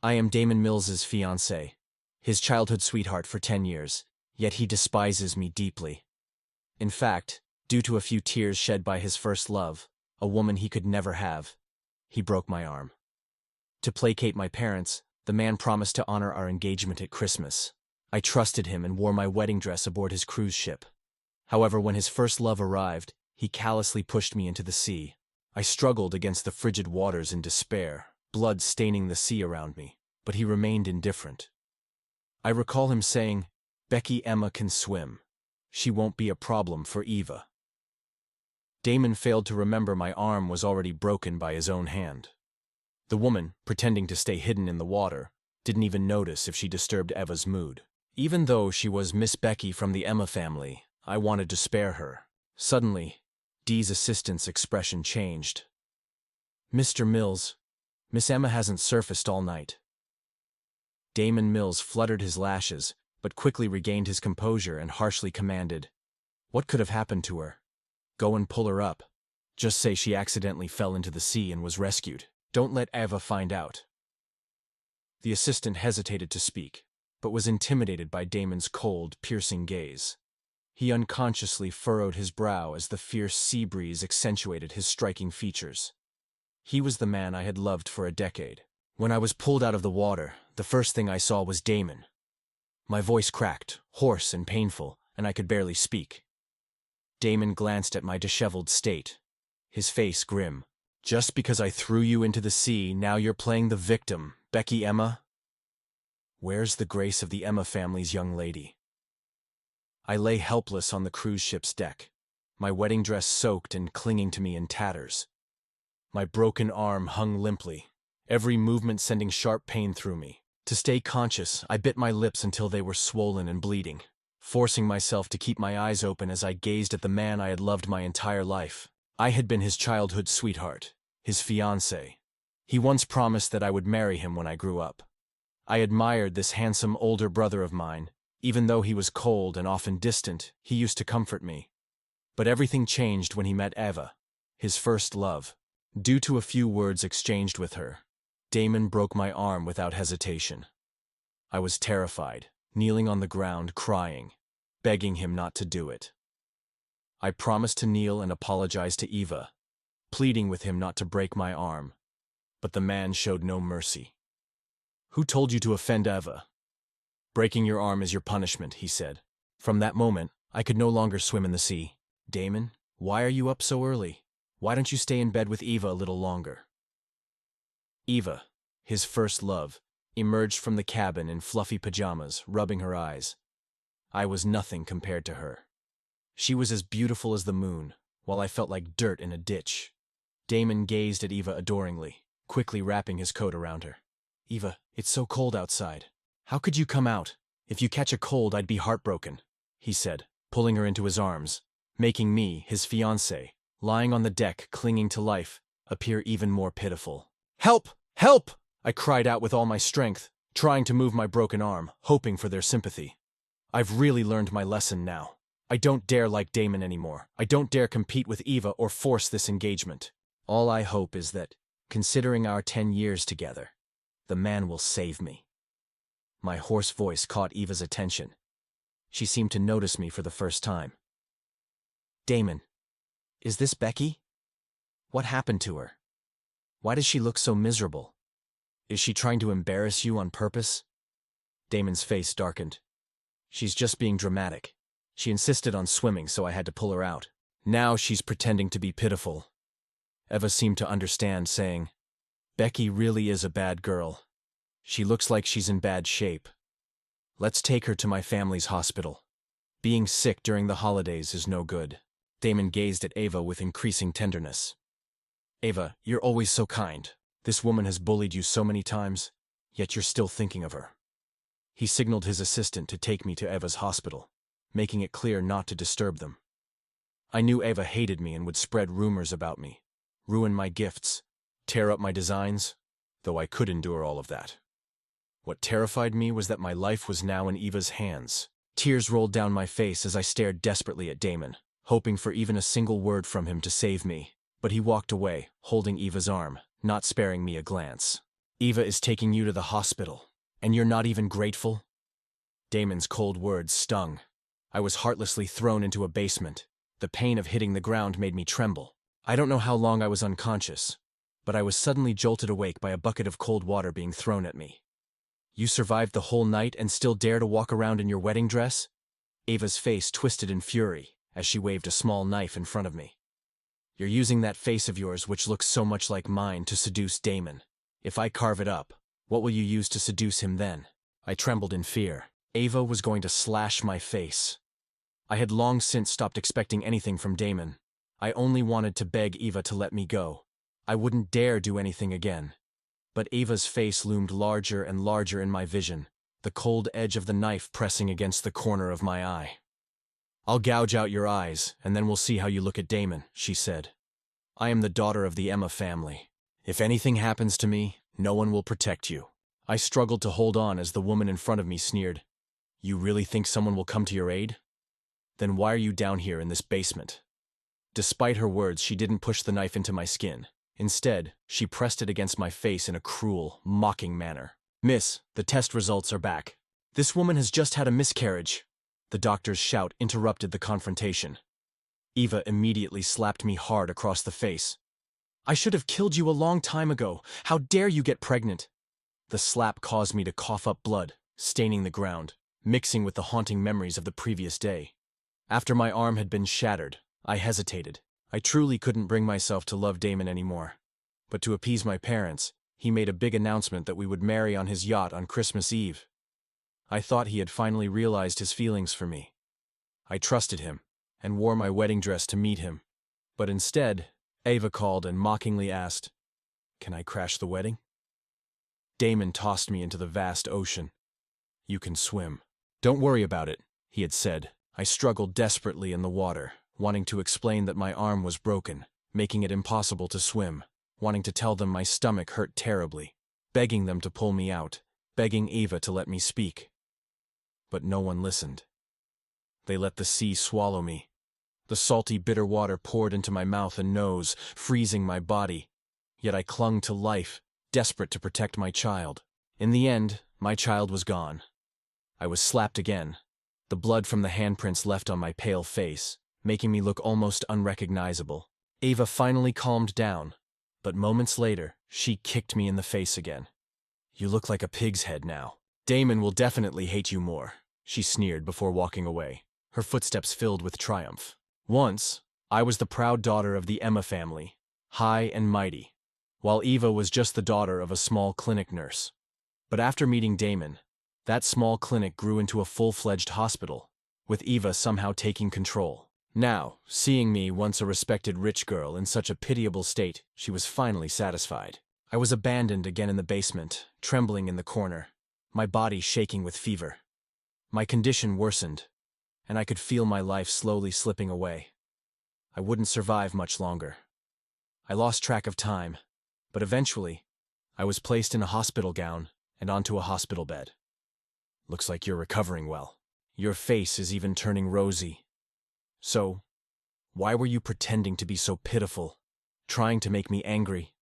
I am Damon Mills's fiancée, his childhood sweetheart for 10 years, yet he despises me deeply. In fact, due to a few tears shed by his first love, a woman he could never have, he broke my arm. To placate my parents, the man promised to honor our engagement at Christmas. I trusted him and wore my wedding dress aboard his cruise ship. However, when his first love arrived, he callously pushed me into the sea. I struggled against the frigid waters in despair, blood staining the sea around me, but he remained indifferent. I recall him saying, "Becky Emma can swim. She won't be a problem for Eva." Damon failed to remember my arm was already broken by his own hand. The woman, pretending to stay hidden in the water, didn't even notice if she disturbed Eva's mood. Even though she was Miss Becky from the Emma family, I wanted to spare her. Suddenly, Dee's assistant's expression changed. "Mr. Mills, Miss Emma hasn't surfaced all night." Damon Mills fluttered his lashes, but quickly regained his composure and harshly commanded, "What could have happened to her? Go and pull her up. Just say she accidentally fell into the sea and was rescued. Don't let Eva find out." The assistant hesitated to speak, but was intimidated by Damon's cold, piercing gaze. He unconsciously furrowed his brow as the fierce sea breeze accentuated his striking features. He was the man I had loved for a decade. When I was pulled out of the water, the first thing I saw was Damon. My voice cracked, hoarse and painful, and I could barely speak. Damon glanced at my disheveled state, his face grim. "Just because I threw you into the sea, now you're playing the victim, Becky Emma? Where's the grace of the Emma family's young lady?" I lay helpless on the cruise ship's deck, my wedding dress soaked and clinging to me in tatters. My broken arm hung limply, every movement sending sharp pain through me. To stay conscious, I bit my lips until they were swollen and bleeding, forcing myself to keep my eyes open as I gazed at the man I had loved my entire life. I had been his childhood sweetheart, his fiancé. He once promised that I would marry him when I grew up. I admired this handsome older brother of mine. Even though he was cold and often distant, he used to comfort me. But everything changed when he met Eva, his first love. Due to a few words exchanged with her, Damon broke my arm without hesitation. I was terrified, kneeling on the ground, crying, begging him not to do it. I promised to kneel and apologize to Eva, pleading with him not to break my arm. But the man showed no mercy. "Who told you to offend Eva? Breaking your arm is your punishment," he said. From that moment, I could no longer swim in the sea. "Damon, why are you up so early? Why don't you stay in bed with Eva a little longer?" Eva, his first love, emerged from the cabin in fluffy pajamas, rubbing her eyes. I was nothing compared to her. She was as beautiful as the moon, while I felt like dirt in a ditch. Damon gazed at Eva adoringly, quickly wrapping his coat around her. "Eva, it's so cold outside. How could you come out? If you catch a cold, I'd be heartbroken," he said, pulling her into his arms, making me, his fiancé, lying on the deck clinging to life, appear even more pitiful. "Help! Help!" I cried out with all my strength, trying to move my broken arm, hoping for their sympathy. I've really learned my lesson now. I don't dare like Damon anymore. I don't dare compete with Eva or force this engagement. All I hope is that, considering our 10 years together, the man will save me. My hoarse voice caught Eva's attention. She seemed to notice me for the first time. "Damon, is this Becky? What happened to her? Why does she look so miserable? Is she trying to embarrass you on purpose?" Damon's face darkened. "She's just being dramatic. She insisted on swimming, so I had to pull her out. Now she's pretending to be pitiful." Eva seemed to understand, saying, "Becky really is a bad girl. She looks like she's in bad shape. Let's take her to my family's hospital. Being sick during the holidays is no good." Damon gazed at Eva with increasing tenderness. "Eva, you're always so kind. This woman has bullied you so many times, yet you're still thinking of her." He signaled his assistant to take me to Eva's hospital, making it clear not to disturb them. I knew Eva hated me and would spread rumors about me, ruin my gifts, tear up my designs, though I could endure all of that. What terrified me was that my life was now in Eva's hands. Tears rolled down my face as I stared desperately at Damon, hoping for even a single word from him to save me. But he walked away, holding Eva's arm, not sparing me a glance. Eva is taking you to the hospital, and you're not even grateful? Damon's cold words stung. I was heartlessly thrown into a basement. The pain of hitting the ground made me tremble. I don't know how long I was unconscious, but I was suddenly jolted awake by a bucket of cold water being thrown at me. You survived the whole night and still dare to walk around in your wedding dress? Ava's face twisted in fury as she waved a small knife in front of me. You're using that face of yours, which looks so much like mine, to seduce Damon. If I carve it up, what will you use to seduce him then? I trembled in fear. Ava was going to slash my face. I had long since stopped expecting anything from Damon. I only wanted to beg Eva to let me go. I wouldn't dare do anything again. But Ava's face loomed larger and larger in my vision, the cold edge of the knife pressing against the corner of my eye. I'll gouge out your eyes, and then we'll see how you look at Damon, she said. I am the daughter of the Emma family. If anything happens to me, no one will protect you. I struggled to hold on as the woman in front of me sneered. You really think someone will come to your aid? Then why are you down here in this basement? Despite her words, she didn't push the knife into my skin. Instead, she pressed it against my face in a cruel, mocking manner. Miss, the test results are back. This woman has just had a miscarriage. The doctor's shout interrupted the confrontation. Eva immediately slapped me hard across the face. I should have killed you a long time ago. How dare you get pregnant? The slap caused me to cough up blood, staining the ground, mixing with the haunting memories of the previous day. After my arm had been shattered, I hesitated. I truly couldn't bring myself to love Damon anymore. But to appease my parents, he made a big announcement that we would marry on his yacht on Christmas Eve. I thought he had finally realized his feelings for me. I trusted him, and wore my wedding dress to meet him. But instead, Ava called and mockingly asked, "Can I crash the wedding?" Damon tossed me into the vast ocean. "You can swim." "Don't worry about it," he had said. I struggled desperately in the water, wanting to explain that my arm was broken, making it impossible to swim, wanting to tell them my stomach hurt terribly, begging them to pull me out, begging Eva to let me speak. But no one listened. They let the sea swallow me. The salty, bitter water poured into my mouth and nose, freezing my body. Yet I clung to life, desperate to protect my child. In the end, my child was gone. I was slapped again. The blood from the handprints left on my pale face, making me look almost unrecognizable. Ava finally calmed down, but moments later, she kicked me in the face again. "You look like a pig's head now. Damon will definitely hate you more," she sneered before walking away, her footsteps filled with triumph. Once, I was the proud daughter of the Emma family, high and mighty, while Eva was just the daughter of a small clinic nurse. But after meeting Damon, that small clinic grew into a full-fledged hospital, with Eva somehow taking control. Now, seeing me, once a respected rich girl, in such a pitiable state, she was finally satisfied. I was abandoned again in the basement, trembling in the corner, my body shaking with fever. My condition worsened, and I could feel my life slowly slipping away. I wouldn't survive much longer. I lost track of time, but eventually, I was placed in a hospital gown and onto a hospital bed. "Looks like you're recovering well. Your face is even turning rosy. So, why were you pretending to be so pitiful, trying to make me angry?"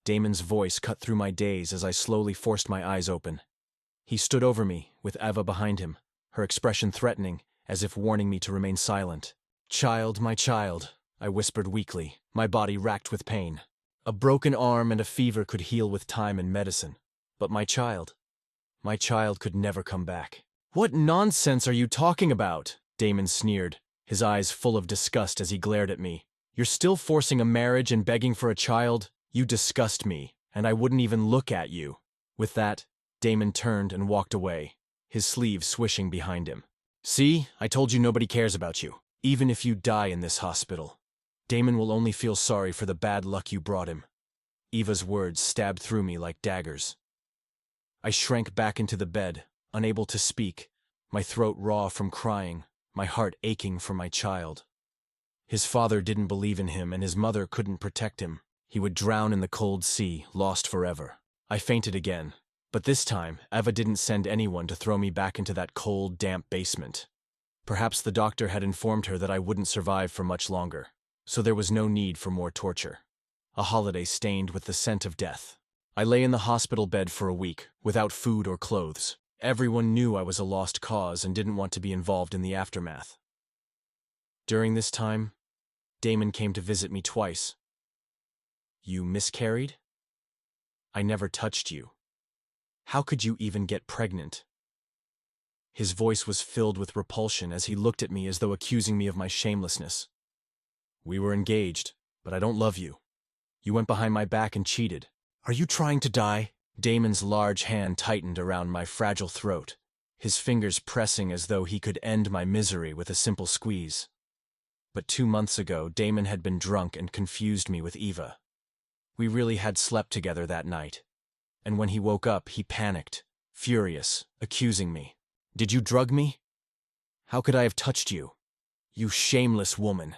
Damon's voice cut through my daze as I slowly forced my eyes open. He stood over me, with Eva behind him, her expression threatening, as if warning me to remain silent. "Child, my child," I whispered weakly, my body racked with pain. A broken arm and a fever could heal with time and medicine. But my child could never come back. "What nonsense are you talking about?" Damon sneered, his eyes full of disgust as he glared at me. "You're still forcing a marriage and begging for a child? You disgust me, and I wouldn't even look at you." With that, Damon turned and walked away, his sleeve swishing behind him. "See, I told you nobody cares about you. Even if you die in this hospital, Damon will only feel sorry for the bad luck you brought him." Eva's words stabbed through me like daggers. I shrank back into the bed, unable to speak, my throat raw from crying, my heart aching for my child. His father didn't believe in him, and his mother couldn't protect him. He would drown in the cold sea, lost forever. I fainted again, but this time Eva didn't send anyone to throw me back into that cold, damp basement. Perhaps the doctor had informed her that I wouldn't survive for much longer, so there was no need for more torture. A holiday stained with the scent of death. I lay in the hospital bed for a week, without food or clothes. Everyone knew I was a lost cause and didn't want to be involved in the aftermath. During this time, Damon came to visit me twice. You miscarried? I never touched you. How could you even get pregnant? His voice was filled with repulsion as he looked at me as though accusing me of my shamelessness. We were engaged, but I don't love you. You went behind my back and cheated. Are you trying to die? Damon's large hand tightened around my fragile throat, his fingers pressing as though he could end my misery with a simple squeeze. But 2 months ago, Damon had been drunk and confused me with Eva. We really had slept together that night. And when he woke up, he panicked, furious, accusing me. Did you drug me? How could I have touched you? You shameless woman.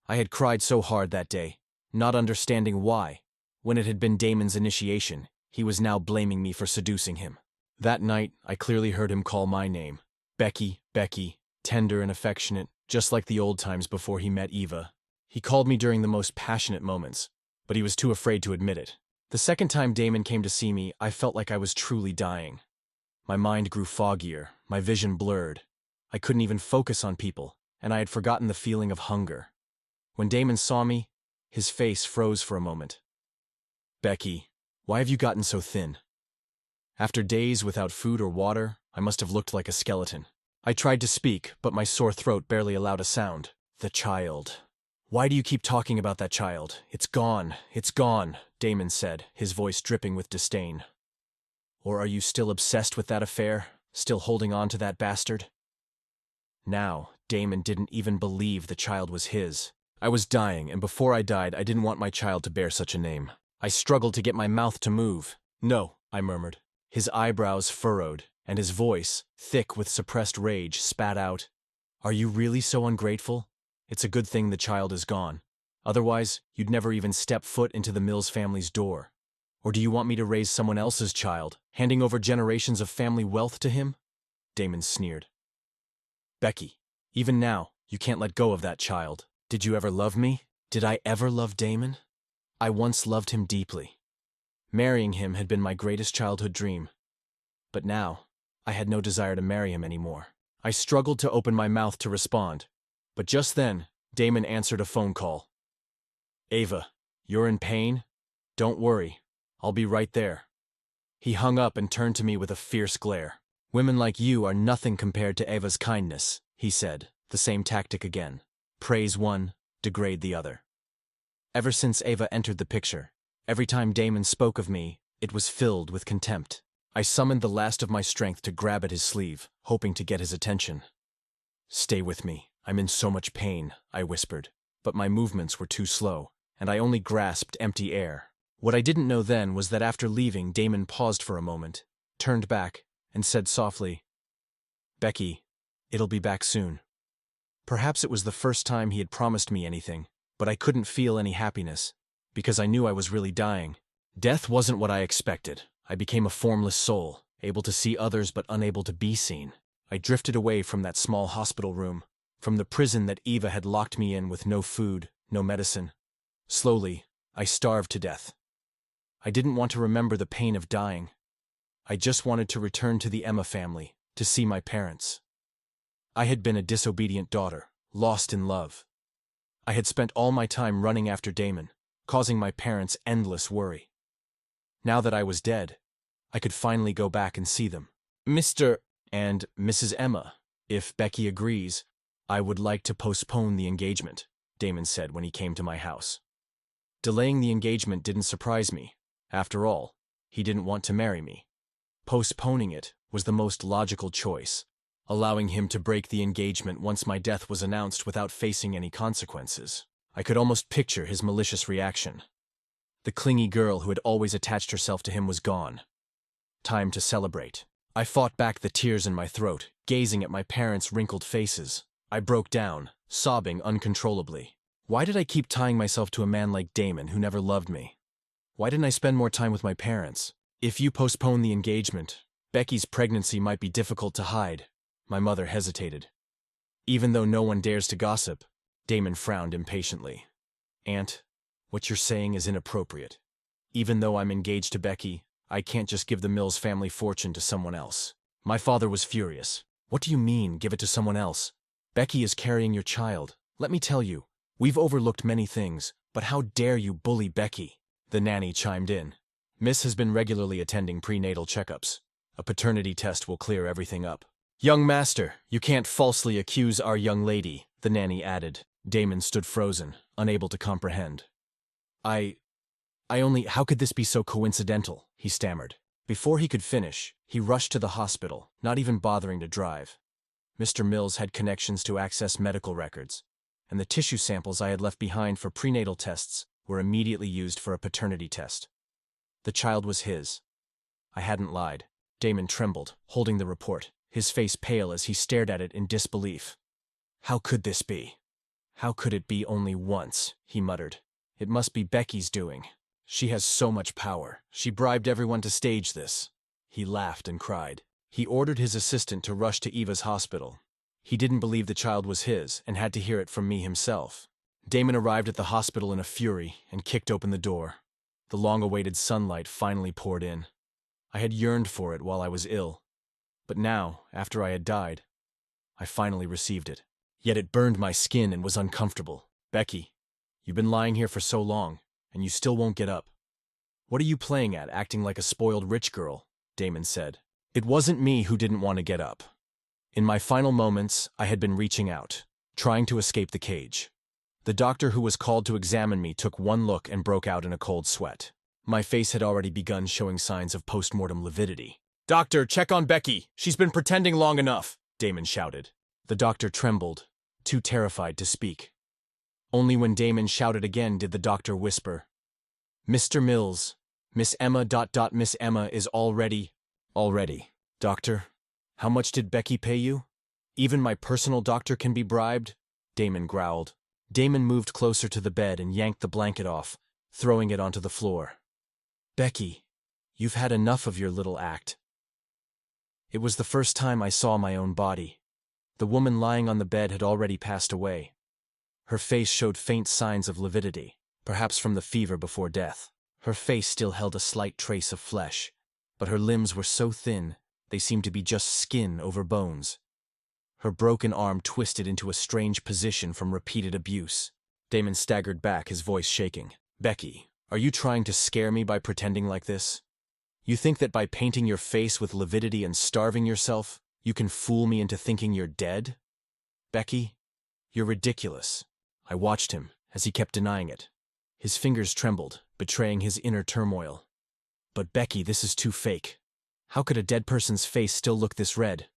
I had cried so hard that day, not understanding why. When it had been Damon's initiation, he was now blaming me for seducing him. That night, I clearly heard him call my name. Becky, Becky, tender and affectionate, just like the old times before he met Eva. He called me during the most passionate moments, but he was too afraid to admit it. The second time Damon came to see me, I felt like I was truly dying. My mind grew foggier, my vision blurred. I couldn't even focus on people, and I had forgotten the feeling of hunger. When Damon saw me, his face froze for a moment. Becky, why have you gotten so thin? After days without food or water, I must have looked like a skeleton. I tried to speak, but my sore throat barely allowed a sound. The child. Why do you keep talking about that child? It's gone, Damon said, his voice dripping with disdain. Or are you still obsessed with that affair, still holding on to that bastard? Now, Damon didn't even believe the child was his. I was dying, and before I died, I didn't want my child to bear such a name. I struggled to get my mouth to move. No, I murmured. His eyebrows furrowed, and his voice, thick with suppressed rage, spat out. Are you really so ungrateful? It's a good thing the child is gone. Otherwise, you'd never even step foot into the Mills family's door. Or do you want me to raise someone else's child, handing over generations of family wealth to him? Damon sneered. Becky, even now, you can't let go of that child. Did you ever love me? Did I ever love Damon? I once loved him deeply. Marrying him had been my greatest childhood dream. But now, I had no desire to marry him anymore. I struggled to open my mouth to respond, but just then, Damon answered a phone call. Ava, you're in pain? Don't worry, I'll be right there. He hung up and turned to me with a fierce glare. Women like you are nothing compared to Ava's kindness, he said, the same tactic again. Praise one, degrade the other. Ever since Ava entered the picture, every time Damon spoke of me, it was filled with contempt. I summoned the last of my strength to grab at his sleeve, hoping to get his attention. Stay with me, I'm in so much pain, I whispered, but my movements were too slow, and I only grasped empty air. What I didn't know then was that after leaving, Damon paused for a moment, turned back, and said softly, Becky, it'll be back soon. Perhaps it was the first time he had promised me anything, but I couldn't feel any happiness, because I knew I was really dying. Death wasn't what I expected. I became a formless soul, able to see others but unable to be seen. I drifted away from that small hospital room, from the prison that Eva had locked me in with no food, no medicine. Slowly, I starved to death. I didn't want to remember the pain of dying. I just wanted to return to the Emma family, to see my parents. I had been a disobedient daughter, lost in love. I had spent all my time running after Damon, causing my parents endless worry. Now that I was dead, I could finally go back and see them. Mr. and Mrs. Emma, if Becky agrees, I would like to postpone the engagement, Damon said when he came to my house. Delaying the engagement didn't surprise me. After all, he didn't want to marry me. Postponing it was the most logical choice, allowing him to break the engagement once my death was announced without facing any consequences. I could almost picture his malicious reaction. The clingy girl who had always attached herself to him was gone. Time to celebrate. I fought back the tears in my throat, gazing at my parents' wrinkled faces. I broke down, sobbing uncontrollably. Why did I keep tying myself to a man like Damon who never loved me? Why didn't I spend more time with my parents? If you postpone the engagement, Becky's pregnancy might be difficult to hide. My mother hesitated. Even though no one dares to gossip, Damon frowned impatiently. Aunt, what you're saying is inappropriate. Even though I'm engaged to Becky, I can't just give the Mills family fortune to someone else. My father was furious. What do you mean, give it to someone else? Becky is carrying your child. Let me tell you, we've overlooked many things, but how dare you bully Becky? The nanny chimed in. Miss has been regularly attending prenatal checkups. A paternity test will clear everything up. Young master, you can't falsely accuse our young lady, the nanny added. Damon stood frozen, unable to comprehend. How could this be so coincidental? He stammered. Before he could finish, he rushed to the hospital, not even bothering to drive. Mr. Mills had connections to access medical records, and the tissue samples I had left behind for prenatal tests were immediately used for a paternity test. The child was his. I hadn't lied. Damon trembled, holding the report, his face pale as he stared at it in disbelief. How could this be? How could it be only once? He muttered. It must be Becky's doing. She has so much power. She bribed everyone to stage this. He laughed and cried. He ordered his assistant to rush to Eva's hospital. He didn't believe the child was his and had to hear it from me himself. Damon arrived at the hospital in a fury and kicked open the door. The long-awaited sunlight finally poured in. I had yearned for it while I was ill. But now, after I had died, I finally received it. Yet it burned my skin and was uncomfortable. Becky, you've been lying here for so long, and you still won't get up. What are you playing at, acting like a spoiled rich girl? Damon said. It wasn't me who didn't want to get up. In my final moments, I had been reaching out, trying to escape the cage. The doctor who was called to examine me took one look and broke out in a cold sweat. My face had already begun showing signs of post-mortem lividity. Doctor, check on Becky. She's been pretending long enough, Damon shouted. The doctor trembled, too terrified to speak. Only when Damon shouted again did the doctor whisper, Mr. Mills, Miss Emma. Miss Emma is already. Doctor, how much did Becky pay you? Even my personal doctor can be bribed? Damon growled. Damon moved closer to the bed and yanked the blanket off, throwing it onto the floor. Becky, you've had enough of your little act. It was the first time I saw my own body. The woman lying on the bed had already passed away. Her face showed faint signs of lividity, perhaps from the fever before death. Her face still held a slight trace of flesh, but her limbs were so thin they seemed to be just skin over bones. Her broken arm twisted into a strange position from repeated abuse. Damon staggered back, his voice shaking. Becky, are you trying to scare me by pretending like this? You think that by painting your face with lividity and starving yourself, you can fool me into thinking you're dead? Becky, you're ridiculous. I watched him as he kept denying it. His fingers trembled, betraying his inner turmoil. But Becky, this is too fake. How could a dead person's face still look this red?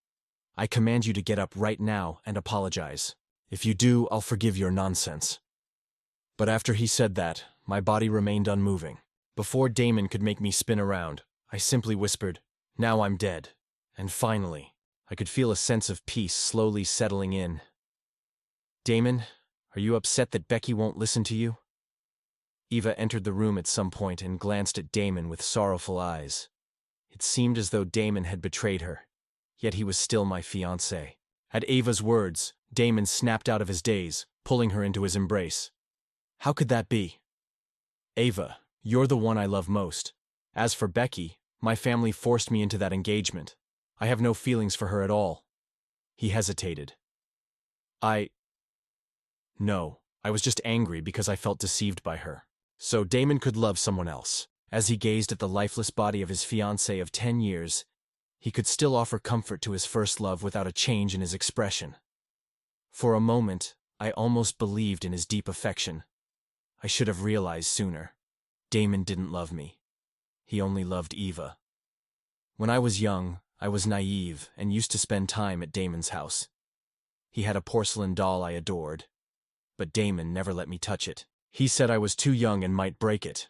I command you to get up right now and apologize. If you do, I'll forgive your nonsense. But after he said that, my body remained unmoving. Before Damon could make me spin around, I simply whispered, Now I'm dead. And finally, I could feel a sense of peace slowly settling in. Damon, are you upset that Becky won't listen to you? Eva entered the room at some point and glanced at Damon with sorrowful eyes. It seemed as though Damon had betrayed her, yet he was still my fiancé. At Eva's words, Damon snapped out of his daze, pulling her into his embrace. How could that be? Eva, you're the one I love most. As for Becky, my family forced me into that engagement. I have no feelings for her at all. He hesitated. No, I was just angry because I felt deceived by her. So Damon could love someone else. As he gazed at the lifeless body of his fiancée of 10 years, he could still offer comfort to his first love without a change in his expression. For a moment, I almost believed in his deep affection. I should have realized sooner. Damon didn't love me. He only loved Eva. When I was young, I was naive and used to spend time at Damon's house. He had a porcelain doll I adored, but Damon never let me touch it. He said I was too young and might break it.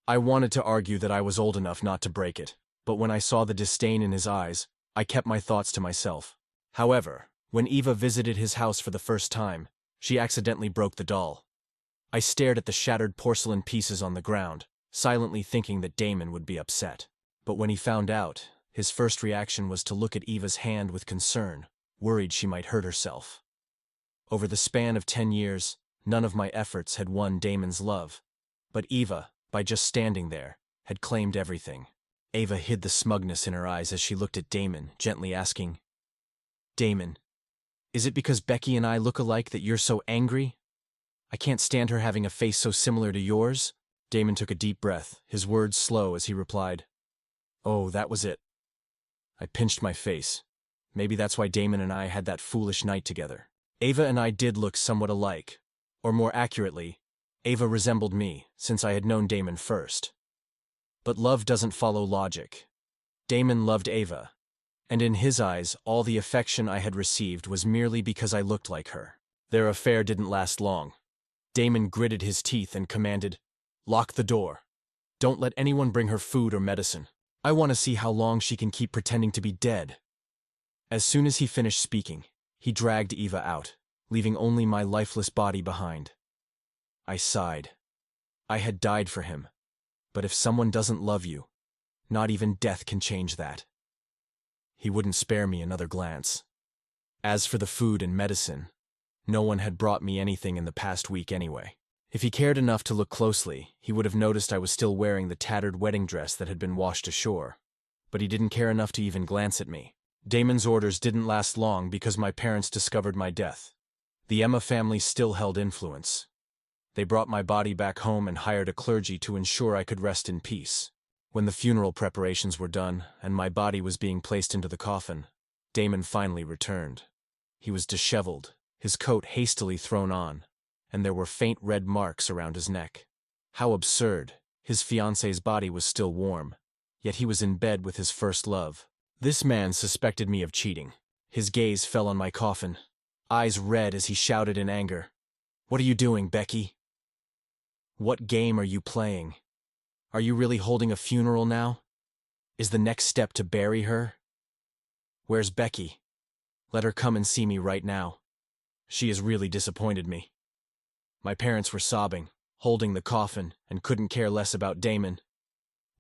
I wanted to argue that I was old enough not to break it, but when I saw the disdain in his eyes, I kept my thoughts to myself. However, when Eva visited his house for the first time, she accidentally broke the doll. I stared at the shattered porcelain pieces on the ground, silently thinking that Damon would be upset. But when he found out, his first reaction was to look at Eva's hand with concern, worried she might hurt herself. Over the span of 10 years, none of my efforts had won Damon's love. But Eva, by just standing there, had claimed everything. Ava hid the smugness in her eyes as she looked at Damon, gently asking, "Damon, is it because Becky and I look alike that you're so angry? I can't stand her having a face so similar to yours." Damon took a deep breath, his words slow as he replied, "Oh, that was it." I pinched my face. Maybe that's why Damon and I had that foolish night together. Ava and I did look somewhat alike. Or more accurately, Ava resembled me, since I had known Damon first. But love doesn't follow logic. Damon loved Ava, and in his eyes, all the affection I had received was merely because I looked like her. Their affair didn't last long. Damon gritted his teeth and commanded, "Lock the door. Don't let anyone bring her food or medicine. I want to see how long she can keep pretending to be dead." As soon as he finished speaking, he dragged Eva out, leaving only my lifeless body behind. I sighed. I had died for him, but if someone doesn't love you, not even death can change that. He wouldn't spare me another glance. As for the food and medicine, no one had brought me anything in the past week anyway. If he cared enough to look closely, he would have noticed I was still wearing the tattered wedding dress that had been washed ashore. But he didn't care enough to even glance at me. Damon's orders didn't last long because my parents discovered my death. The Emma family still held influence. They brought my body back home and hired a clergy to ensure I could rest in peace. When the funeral preparations were done and my body was being placed into the coffin, Damon finally returned. He was disheveled, his coat hastily thrown on, and there were faint red marks around his neck. How absurd! His fiancée's body was still warm, yet he was in bed with his first love. This man suspected me of cheating. His gaze fell on my coffin, eyes red as he shouted in anger, "What are you doing, Becky? What game are you playing? Are you really holding a funeral now? Is the next step to bury her? Where's Becky? Let her come and see me right now. She has really disappointed me." My parents were sobbing, holding the coffin, and couldn't care less about Damon.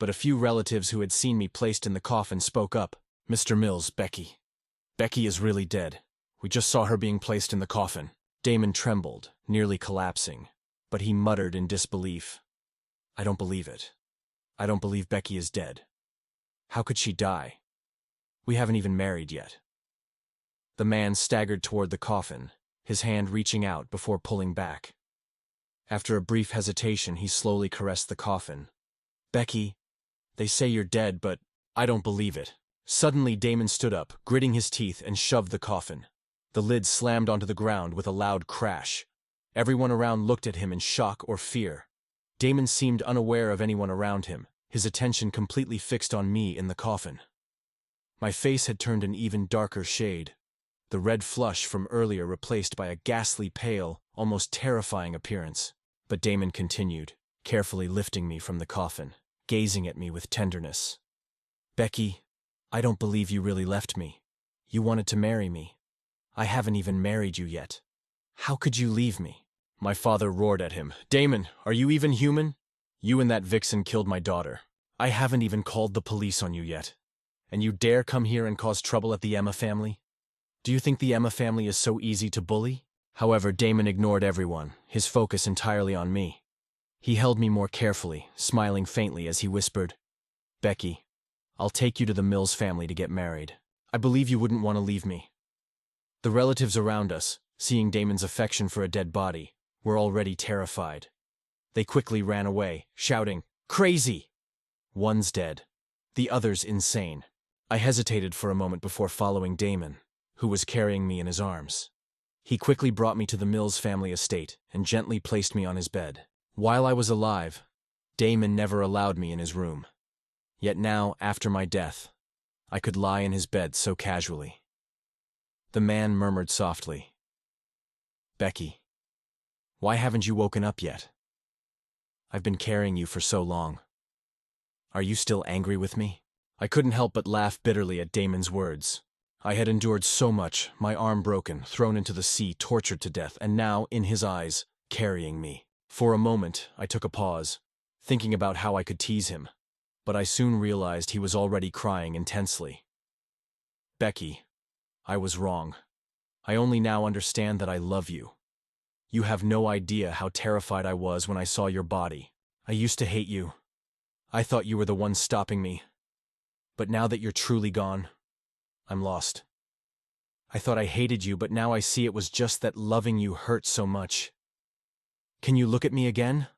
But a few relatives who had seen me placed in the coffin spoke up. "Mr. Mills, Becky. Becky is really dead. We just saw her being placed in the coffin." Damon trembled, nearly collapsing, but he muttered in disbelief, "I don't believe it. I don't believe Becky is dead. How could she die? We haven't even married yet." The man staggered toward the coffin, his hand reaching out before pulling back. After a brief hesitation, he slowly caressed the coffin. "Becky, they say you're dead, but I don't believe it." Suddenly, Damon stood up, gritting his teeth, and shoved the coffin. The lid slammed onto the ground with a loud crash. Everyone around looked at him in shock or fear. Damon seemed unaware of anyone around him, his attention completely fixed on me in the coffin. My face had turned an even darker shade, the red flush from earlier replaced by a ghastly pale, almost terrifying appearance. But Damon continued, carefully lifting me from the coffin, gazing at me with tenderness. "Becky, I don't believe you really left me. You wanted to marry me. I haven't even married you yet. How could you leave me?" My father roared at him. "Damon, are you even human? You and that vixen killed my daughter. I haven't even called the police on you yet. And you dare come here and cause trouble at the Emma family? Do you think the Emma family is so easy to bully?" However, Damon ignored everyone, his focus entirely on me. He held me more carefully, smiling faintly as he whispered, "Becky, I'll take you to the Mills family to get married. I believe you wouldn't want to leave me." The relatives around us, seeing Damon's affection for a dead body, were already terrified. They quickly ran away, shouting, "Crazy! One's dead, the other's insane." I hesitated for a moment before following Damon, who was carrying me in his arms. He quickly brought me to the Mills family estate and gently placed me on his bed. While I was alive, Damon never allowed me in his room. Yet now, after my death, I could lie in his bed so casually. The man murmured softly, "Becky, why haven't you woken up yet? I've been carrying you for so long. Are you still angry with me?" I couldn't help but laugh bitterly at Damon's words. I had endured so much, my arm broken, thrown into the sea, tortured to death, and now, in his eyes, carrying me. For a moment, I took a pause, thinking about how I could tease him, but I soon realized he was already crying intensely. "Becky, I was wrong. I only now understand that I love you. You have no idea how terrified I was when I saw your body. I used to hate you. I thought you were the one stopping me. But now that you're truly gone, I'm lost. I thought I hated you, but now I see it was just that loving you hurt so much. Can you look at me again?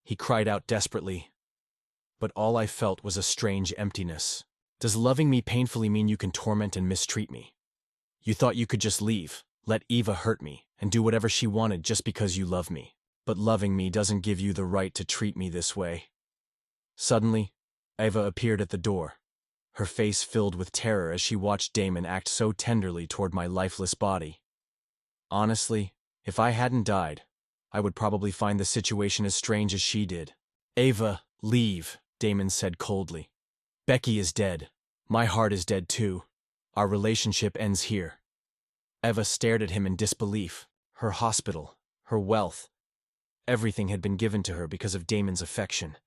He cried out desperately, but all I felt was a strange emptiness. Does loving me painfully mean you can torment and mistreat me? You thought you could just leave, let Eva hurt me, and do whatever she wanted just because you love me. But loving me doesn't give you the right to treat me this way. Suddenly, Eva appeared at the door, her face filled with terror as she watched Damon act so tenderly toward my lifeless body. Honestly, if I hadn't died, I would probably find the situation as strange as she did. Eva, leave, Damon said coldly. Becky is dead. My heart is dead too. Our relationship ends here. Eva stared at him in disbelief. Her hospital, her wealth, everything had been given to her because of Damon's affection.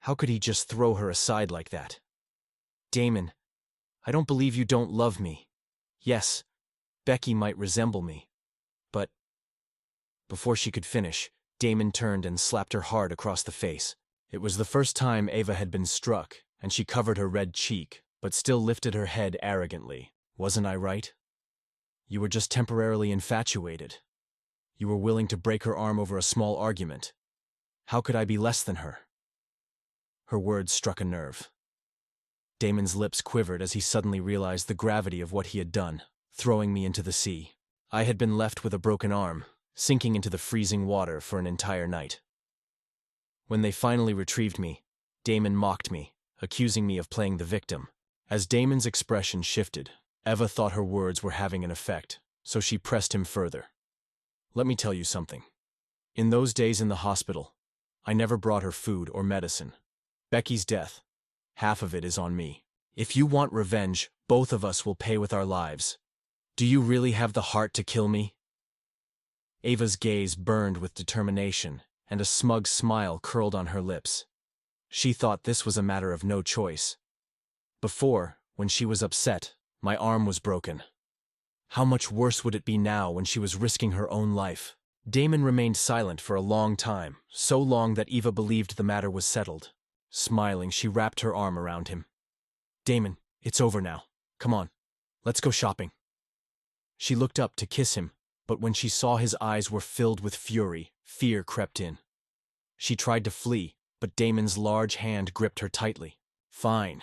How could he just throw her aside like that? Damon, I don't believe you don't love me. Yes, Becky might resemble me, but... Before she could finish, Damon turned and slapped her hard across the face. It was the first time Eva had been struck, and she covered her red cheek, but still lifted her head arrogantly. Wasn't I right? You were just temporarily infatuated. You were willing to break her arm over a small argument. How could I be less than her? Her words struck a nerve. Damon's lips quivered as he suddenly realized the gravity of what he had done, throwing me into the sea. I had been left with a broken arm, sinking into the freezing water for an entire night. When they finally retrieved me, Damon mocked me, accusing me of playing the victim. As Damon's expression shifted, Eva thought her words were having an effect, so she pressed him further. Let me tell you something. In those days in the hospital, I never brought her food or medicine. Becky's death, half of it is on me. If you want revenge, both of us will pay with our lives. Do you really have the heart to kill me? Eva's gaze burned with determination, and a smug smile curled on her lips. She thought this was a matter of no choice. Before, when she was upset, my arm was broken. How much worse would it be now when she was risking her own life? Damon remained silent for a long time, so long that Eva believed the matter was settled. Smiling, she wrapped her arm around him. Damon, it's over now. Come on, let's go shopping. She looked up to kiss him, but when she saw his eyes were filled with fury, fear crept in. She tried to flee, but Damon's large hand gripped her tightly. Fine.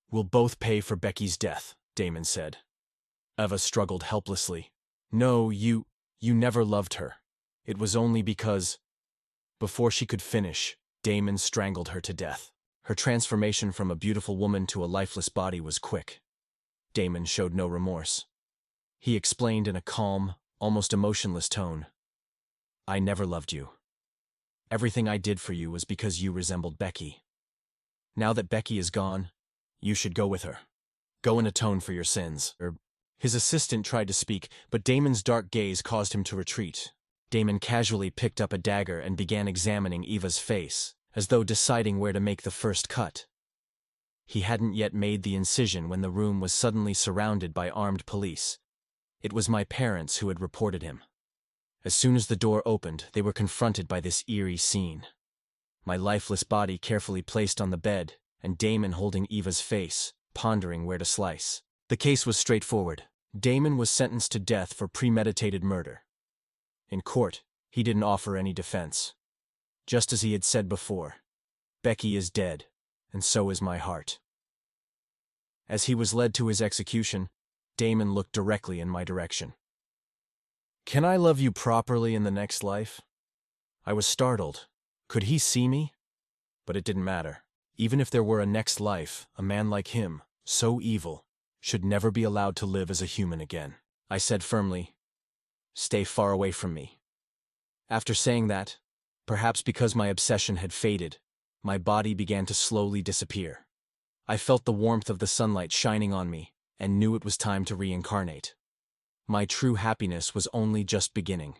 We'll both pay for Becky's death, Damon said. Eva struggled helplessly. No, you never loved her. It was only because... Before she could finish, Damon strangled her to death. Her transformation from a beautiful woman to a lifeless body was quick. Damon showed no remorse. He explained in a calm, almost emotionless tone. I never loved you. Everything I did for you was because you resembled Becky. Now that Becky is gone, you should go with her. Go and atone for your sins. His assistant tried to speak, but Damon's dark gaze caused him to retreat. Damon casually picked up a dagger and began examining Eva's face, as though deciding where to make the first cut. He hadn't yet made the incision when the room was suddenly surrounded by armed police. It was my parents who had reported him. As soon as the door opened, they were confronted by this eerie scene. My lifeless body carefully placed on the bed, and Damon holding Eva's face, pondering where to slice. The case was straightforward. Damon was sentenced to death for premeditated murder. In court, he didn't offer any defense. Just as he had said before, Becky is dead, and so is my heart. As he was led to his execution, Damon looked directly in my direction. Can I love you properly in the next life? I was startled. Could he see me? But it didn't matter. Even if there were a next life, a man like him, so evil, should never be allowed to live as a human again. I said firmly, stay far away from me. After saying that, perhaps because my obsession had faded, my body began to slowly disappear. I felt the warmth of the sunlight shining on me and knew it was time to reincarnate. My true happiness was only just beginning.